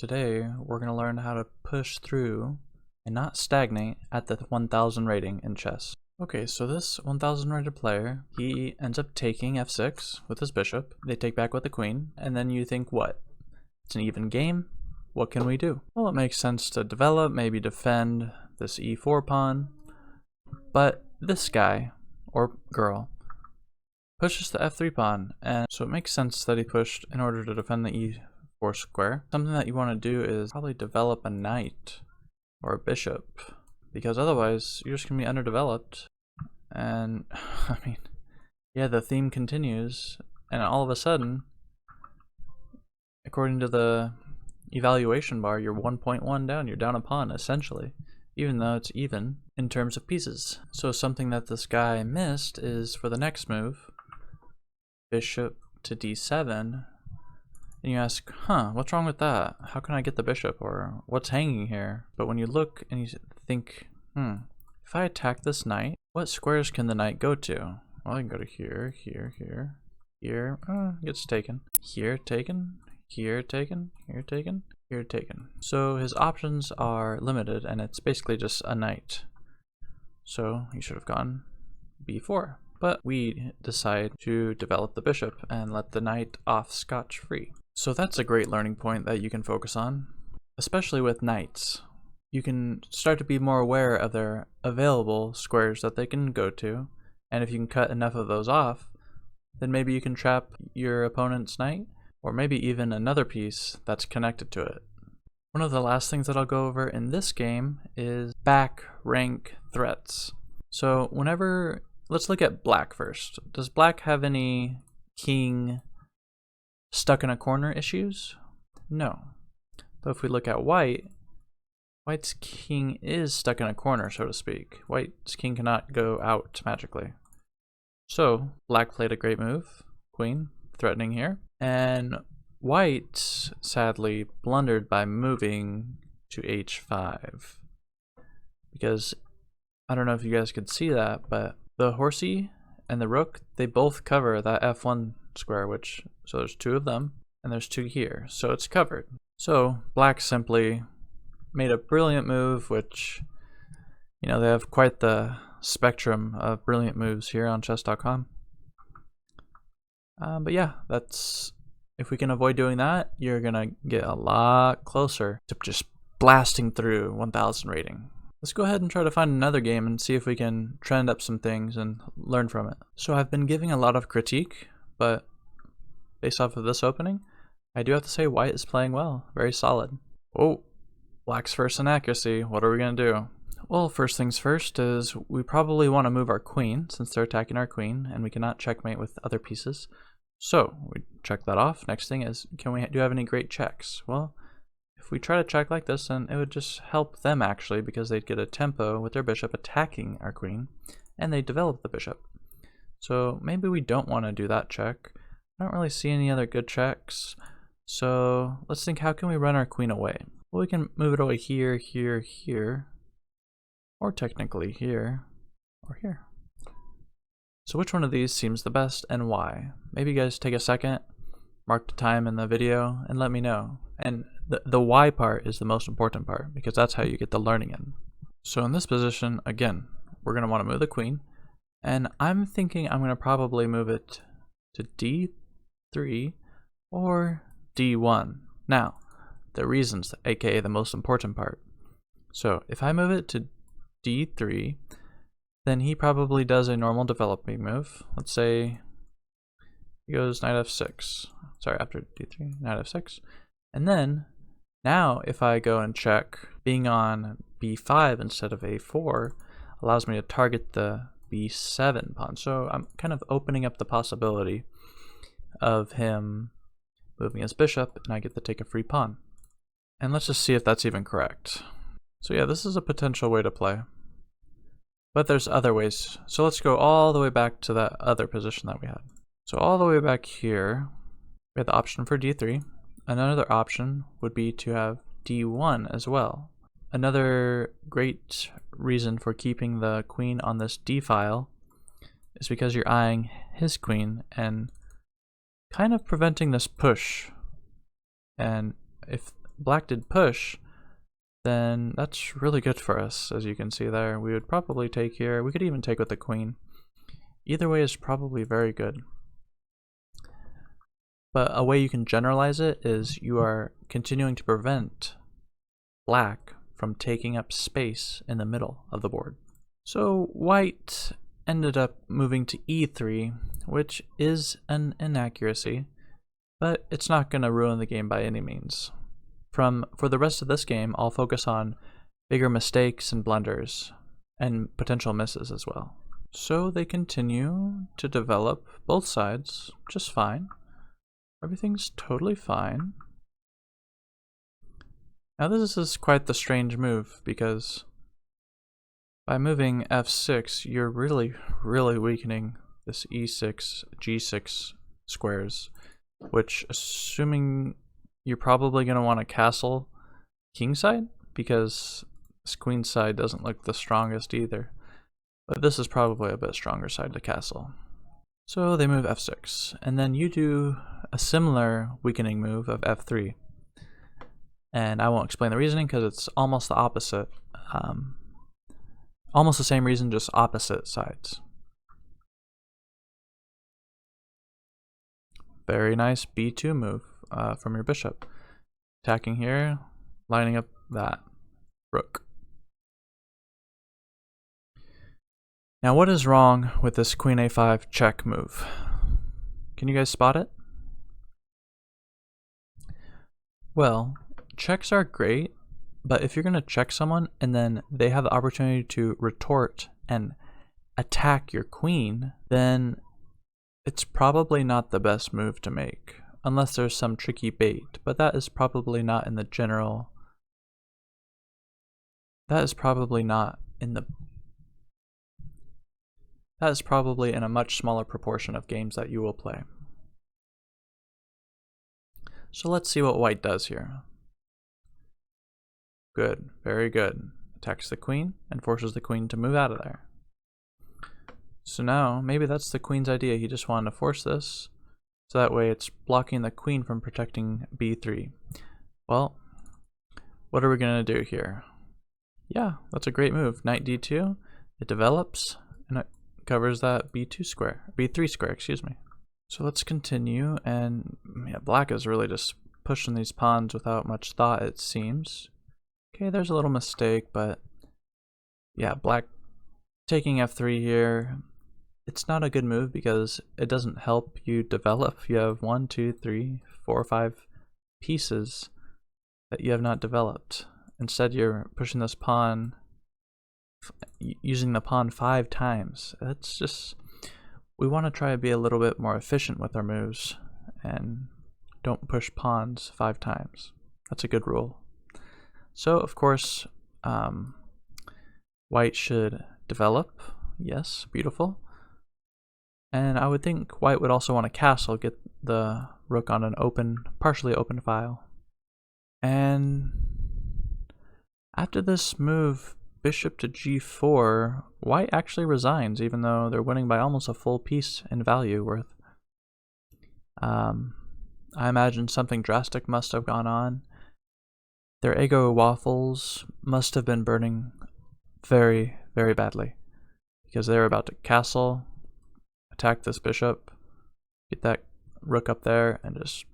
Today, we're going to learn how to push through and not stagnate at the 1000 rating in chess. Okay, so this 1000 rated player, he ends up taking f6 with his bishop. They take back with the queen, and then you think, what? It's an even game? What can we do? Well, it makes sense to develop, maybe defend this e4 pawn, but this guy, or girl, pushes the f3 pawn, and so it makes sense that he pushed in order to defend the e4 square. Something that you want to do is probably develop a knight or a bishop, because otherwise you're just going to be underdeveloped. And I mean, yeah, the theme continues, and all of a sudden, according to the evaluation bar, you're 1.1 down, you're down a pawn essentially, even though it's even in terms of pieces. So something that this guy missed is for the next move, bishop to d7, and you ask, what's wrong with that? How can I get the bishop, or what's hanging here? But when you look and you think, if I attack this knight, what squares can the knight go to? Well, I can go to here, here, here, here, gets taken, here taken, here taken, here taken, here taken. So his options are limited, and it's basically just a knight. So he should have gone b4. But we decide to develop the bishop and let the knight off scotch-free. So that's a great learning point that you can focus on, especially with knights. You can start to be more aware of their available squares that they can go to, and if you can cut enough of those off, then maybe you can trap your opponent's knight, or maybe even another piece that's connected to it. One of the last things that I'll go over in this game is back rank threats. So let's look at black first. Does black have any king stuck in a corner issues? No. But if we look at white's king is stuck in a corner, so to speak. White's king cannot go out magically. So black played a great move, queen, threatening here. And white sadly blundered by moving to h5. Because I don't know if you guys could see that, but the horsey and the rook, they both cover that f1 square, so there's two of them, and there's two here, so it's covered. So black simply made a brilliant move, which, they have quite the spectrum of brilliant moves here on chess.com. But yeah, if we can avoid doing that, you're gonna get a lot closer to just blasting through 1000 rating. Let's go ahead and try to find another game and see if we can trend up some things and learn from it. So I've been giving a lot of critique, but based off of this opening, I do have to say white is playing well, very solid. Oh, black's first in accuracy. What are we gonna do? Well, first things first is we probably want to move our queen, since they're attacking our queen, and we cannot checkmate with other pieces. So we check that off. Next thing is, do we have any great checks? Well, if we try to check like this, then it would just help them actually, because they'd get a tempo with their bishop attacking our queen, and they develop the bishop. So maybe we don't want to do that check. I don't really see any other good checks. So let's think, how can we run our queen away? Well, we can move it away here, here, here, or technically here, or here. So which one of these seems the best and why? Maybe you guys take a second, mark the time in the video, and let me know. And the why part is the most important part, because that's how you get the learning in. So in this position, again, we're going to want to move the queen, and I'm thinking I'm going to probably move it to d3 or d1. Now, the reasons, aka the most important part. So if I move it to d3, then he probably does a normal developing move. Let's say he goes knight f6. Sorry, after d3, knight f6. And then, now if I go and check, being on b5 instead of a4 allows me to target the b7 pawn. So I'm kind of opening up the possibility of him moving his bishop, and I get to take a free pawn. And let's just see if that's even correct. So yeah, this is a potential way to play. But there's other ways. So let's go all the way back to that other position that we had. So all the way back here, we had the option for d3. Another option would be to have d1 as well. Another great reason for keeping the queen on this d file is because you're eyeing his queen and kind of preventing this push. And if black did push, then that's really good for us, as you can see there. We would probably take here. We could even take with the queen. Either way is probably very good. But a way you can generalize it is you are continuing to prevent black from taking up space in the middle of the board. So white ended up moving to e3, which is an inaccuracy, but it's not going to ruin the game by any means. For the rest of this game, I'll focus on bigger mistakes and blunders, and potential misses as well. So they continue to develop both sides just fine. Everything's totally fine. Now this is quite the strange move, because by moving f6, you're really weakening this e6, g6 squares, which, assuming you're probably going to want to castle kingside, because this queen side doesn't look the strongest either. But this is probably a bit stronger side to castle. So they move f6, and then you do a similar weakening move of f3. And I won't explain the reasoning because it's almost the opposite. Almost the same reason, just opposite sides. Very nice b2 move from your bishop. Attacking here, lining up that rook. Now what is wrong with this queen a5 check move? Can you guys spot it? Well, checks are great, but if you're going to check someone and then they have the opportunity to retort and attack your queen, then it's probably not the best move to make, unless there's some tricky bait, but that is probably not in the general. That is probably in a much smaller proportion of games that you will play. So let's see what white does here. Good, very good. Attacks the queen and forces the queen to move out of there. So now, maybe that's the queen's idea. He just wanted to force this, so that way it's blocking the queen from protecting b3. Well, what are we going to do here? Yeah, that's a great move. Knight d2, it develops, and it covers that b3 square, excuse me. So let's continue, and yeah, black is really just pushing these pawns without much thought, it seems. Okay, there's a little mistake, but yeah, black taking f3 here, it's not a good move because it doesn't help you develop. You have 1, 2, 3, 4, 5 pieces that you have not developed. Instead, you're pushing this pawn, using the pawn 5 times. That's just, we want to try to be a little bit more efficient with our moves and don't push pawns 5 times. That's a good rule. So, of course, white should develop. Yes, beautiful. And I would think white would also want to castle, get the rook on an partially open file. And after this move, bishop to g4, white actually resigns, even though they're winning by almost a full piece in value worth. I imagine something drastic must have gone on. Their Eggo waffles must have been burning very badly, because they're about to castle, attack this bishop, get that rook up there, and just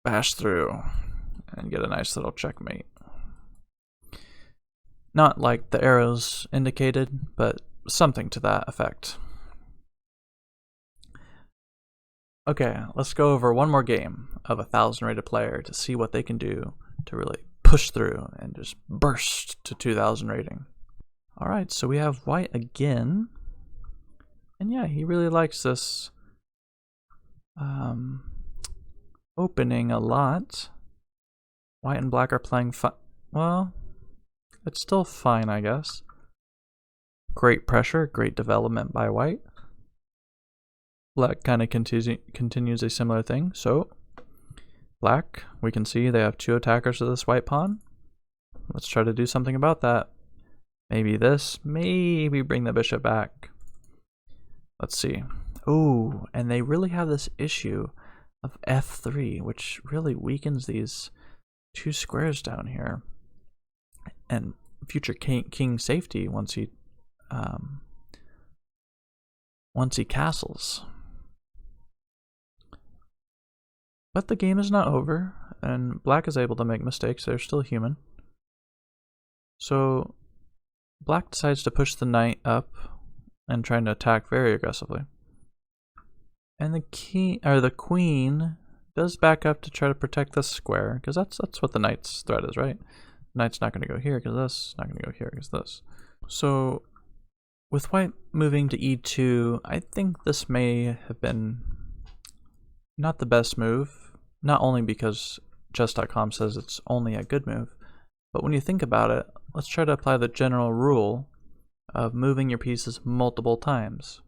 bash through and get a nice little checkmate. Not like the arrows indicated, but something to that effect. Okay, let's go over one more game of 1,000 rated player to see what they can do to really push through and just burst to 2,000 rating. Alright, so we have white again. And yeah, he really likes this opening a lot. White and black are playing well, it's still fine, I guess. Great pressure, great development by white. Black kind of continues a similar thing. So, black, we can see they have 2 attackers to this white pawn. Let's try to do something about that. Maybe this, maybe bring the bishop back. Let's see. Ooh, and they really have this issue of f3, which really weakens these 2 squares down here, and future king safety once he castles. But the game is not over, and black is able to make mistakes. They're still human. So black decides to push the knight up and trying to attack very aggressively. And the queen does back up to try to protect this square, because that's what the knight's threat is, right? The knight's not going to go here because this, not going to go here because this. So with white moving to e2, I think this may have been not the best move, not only because chess.com says it's only a good move, but when you think about it, let's try to apply the general rule of moving your pieces multiple times,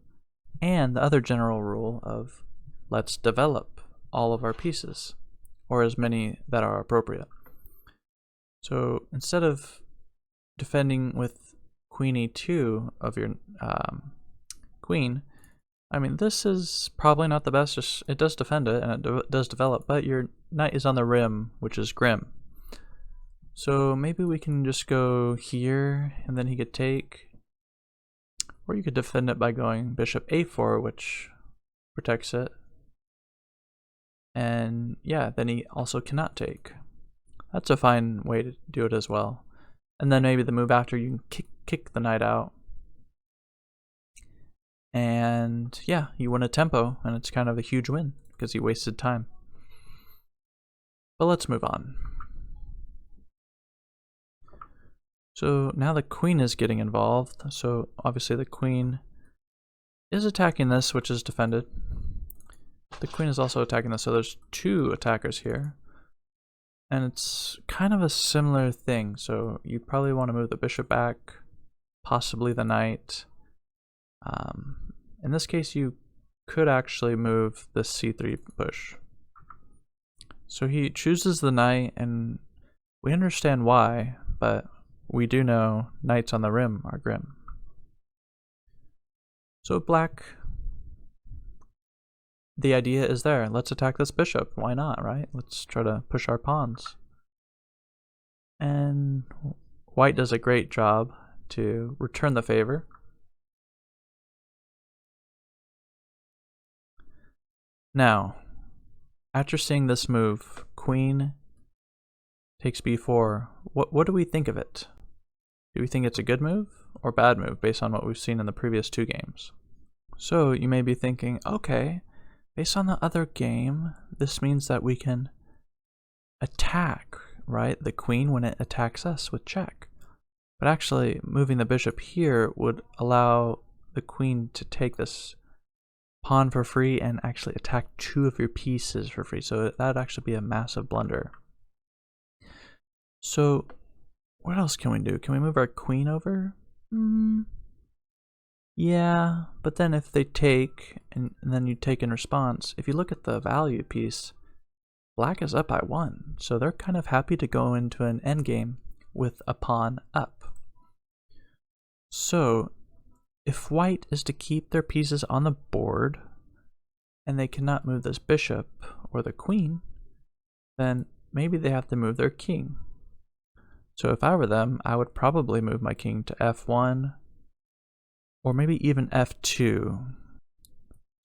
and the other general rule of let's develop all of our pieces, or as many that are appropriate. So instead of defending with queen e2 of your queen, I mean, this is probably not the best. Just it does defend it and it does develop, but your knight is on the rim, which is grim. So maybe we can just go here and then he could take, or you could defend it by going bishop a4, which protects it. And yeah, then he also cannot take. That's a fine way to do it as well. And then maybe the move after, you can kick the knight out. And yeah, you win a tempo, and it's kind of a huge win because you wasted time. But let's move on. So now the queen is getting involved. So obviously the queen is attacking this, which is defended. The queen is also attacking this, so there's 2 attackers here. And it's kind of a similar thing. So you probably want to move the bishop back, possibly the knight. In this case, you could actually move the c3 push. So he chooses the knight, and we understand why, but we do know knights on the rim are grim. So black, the idea is there. Let's attack this bishop. Why not, right? Let's try to push our pawns. And white does a great job to return the favor. Now, after seeing this move, queen takes b4, what do we think of it? Do we think it's a good move or bad move based on what we've seen in the previous 2 games? So you may be thinking, okay, based on the other game, this means that we can attack, right, the queen when it attacks us with check. But actually, moving the bishop here would allow the queen to take this pawn for free and actually attack 2 of your pieces for free. So that would actually be a massive blunder. So what else can we do? Can we move our queen over? Yeah, but then if they take, and then you take in response, if you look at the value piece, black is up by 1. So they're kind of happy to go into an endgame with a pawn up. So if white is to keep their pieces on the board, and they cannot move this bishop or the queen, then maybe they have to move their king. So if I were them, I would probably move my king to f1, or maybe even f2.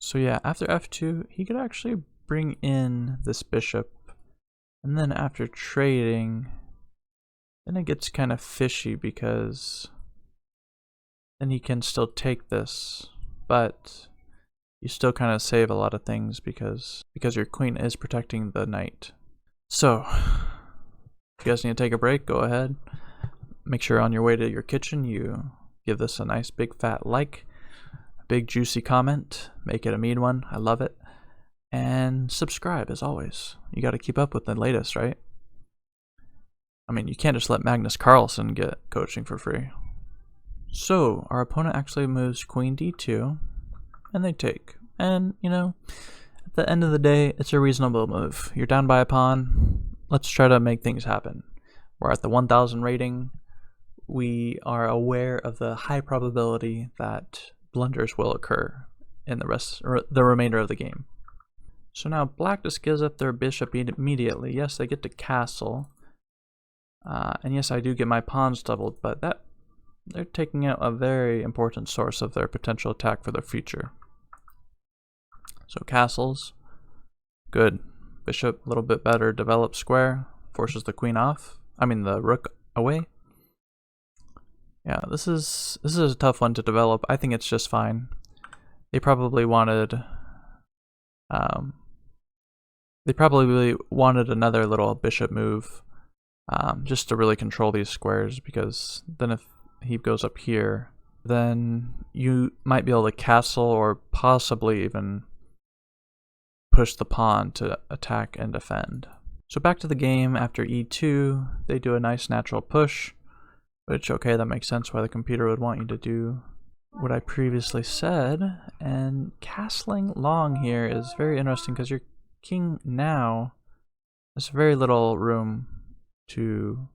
So yeah, after f2, he could actually bring in this bishop, and then after trading, then it gets kind of fishy because then he can still take this, but you still kind of save a lot of things because your queen is protecting the knight. So if you guys need to take a break, go ahead. Make sure on your way to your kitchen you give this a nice big fat like, a big juicy comment, make it a mean one, I love it, and subscribe as always. You got to keep up with the latest, right? I mean, you can't just let Magnus Carlsen get coaching for free. So our opponent actually moves queen d2, and they take. And, you know, at the end of the day, it's a reasonable move. You're down by a pawn. Let's try to make things happen. We're at the 1000 rating. We are aware of the high probability that blunders will occur in the remainder of the game. So now black just gives up their bishop immediately. Yes, they get to castle, And yes, I do get my pawns doubled, but they're taking out a very important source of their potential attack for their future. So castles, good. Bishop, a little bit better. Develop square, forces the queen off. I mean the rook away. Yeah, this is a tough one to develop. I think it's just fine. They probably wanted another little bishop move, just to really control these squares, because then if he goes up here, then you might be able to castle or possibly even push the pawn to attack and defend. So back to the game, after e2, they do a nice natural push, which, okay, that makes sense why the computer would want you to do what I previously said. And castling long here is very interesting because your king now has very little room to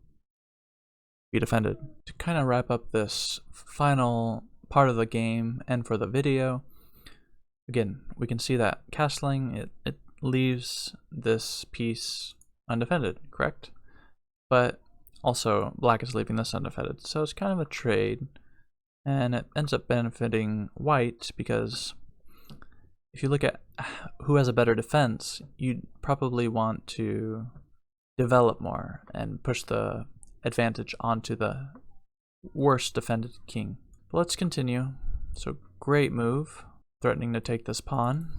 be defended. To kind of wrap up this final part of the game and for the video, again, we can see that castling, it leaves this piece undefended, correct? But also black is leaving this undefended, so it's kind of a trade, and it ends up benefiting white because if you look at who has a better defense, you'd probably want to develop more and push the advantage onto the worst defended king. But let's continue. So great move, threatening to take this pawn,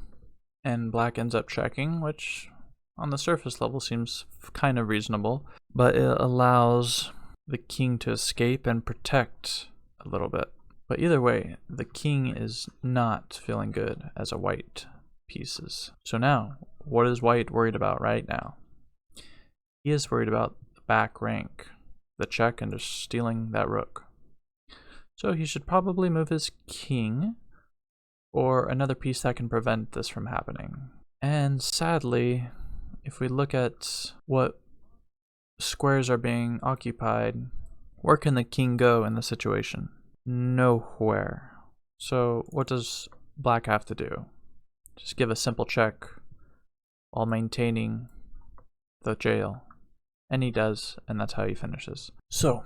and black ends up checking, which on the surface level seems kind of reasonable, but it allows the king to escape and protect a little bit. But either way, the king is not feeling good as a white pieces. So now, what is white worried about right now? He is worried about the back rank, the check, and just stealing that rook. So he should probably move his king, or another piece that can prevent this from happening. And sadly, if we look at what squares are being occupied, where can the king go in the situation? Nowhere. So what does black have to do? Just give a simple check while maintaining the jail. And he does, and that's how he finishes. So,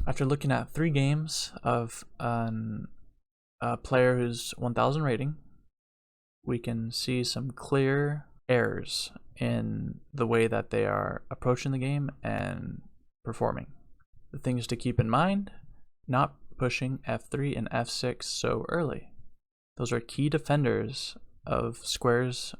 after looking at 3 games of a player who's 1000 rating, we can see some clear errors in the way that they are approaching the game and performing. The things to keep in mind: not pushing f3 and f6 so early. Those are key defenders of squares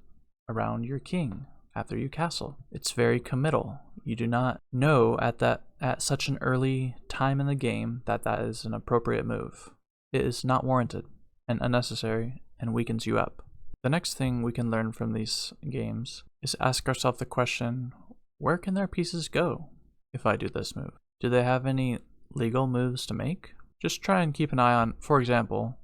around your king after you castle. It's very committal. You do not know at such an early time in the game that is an appropriate move. It is not warranted and unnecessary and weakens you up. The next thing we can learn from these games is ask ourselves the question, where can their pieces go if I do this move? Do they have any legal moves to make? Just try and keep an eye on, for example,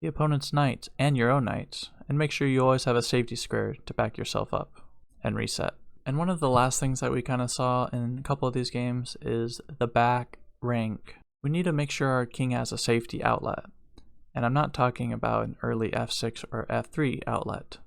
the opponent's knight and your own knight, and make sure you always have a safety square to back yourself up and reset. And one of the last things that we kind of saw in a couple of these games is the back rank. We need to make sure our king has a safety outlet. And I'm not talking about an early f6 or f3 outlet.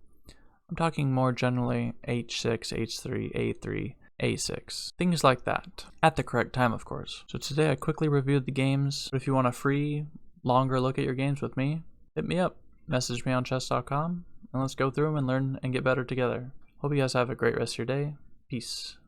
I'm talking more generally h6, h3, a3, a6, things like that, at the correct time, of course. So today I quickly reviewed the games. If you want a free, longer look at your games with me, hit me up, message me on chess.com, and let's go through them and learn and get better together. Hope you guys have a great rest of your day. Peace.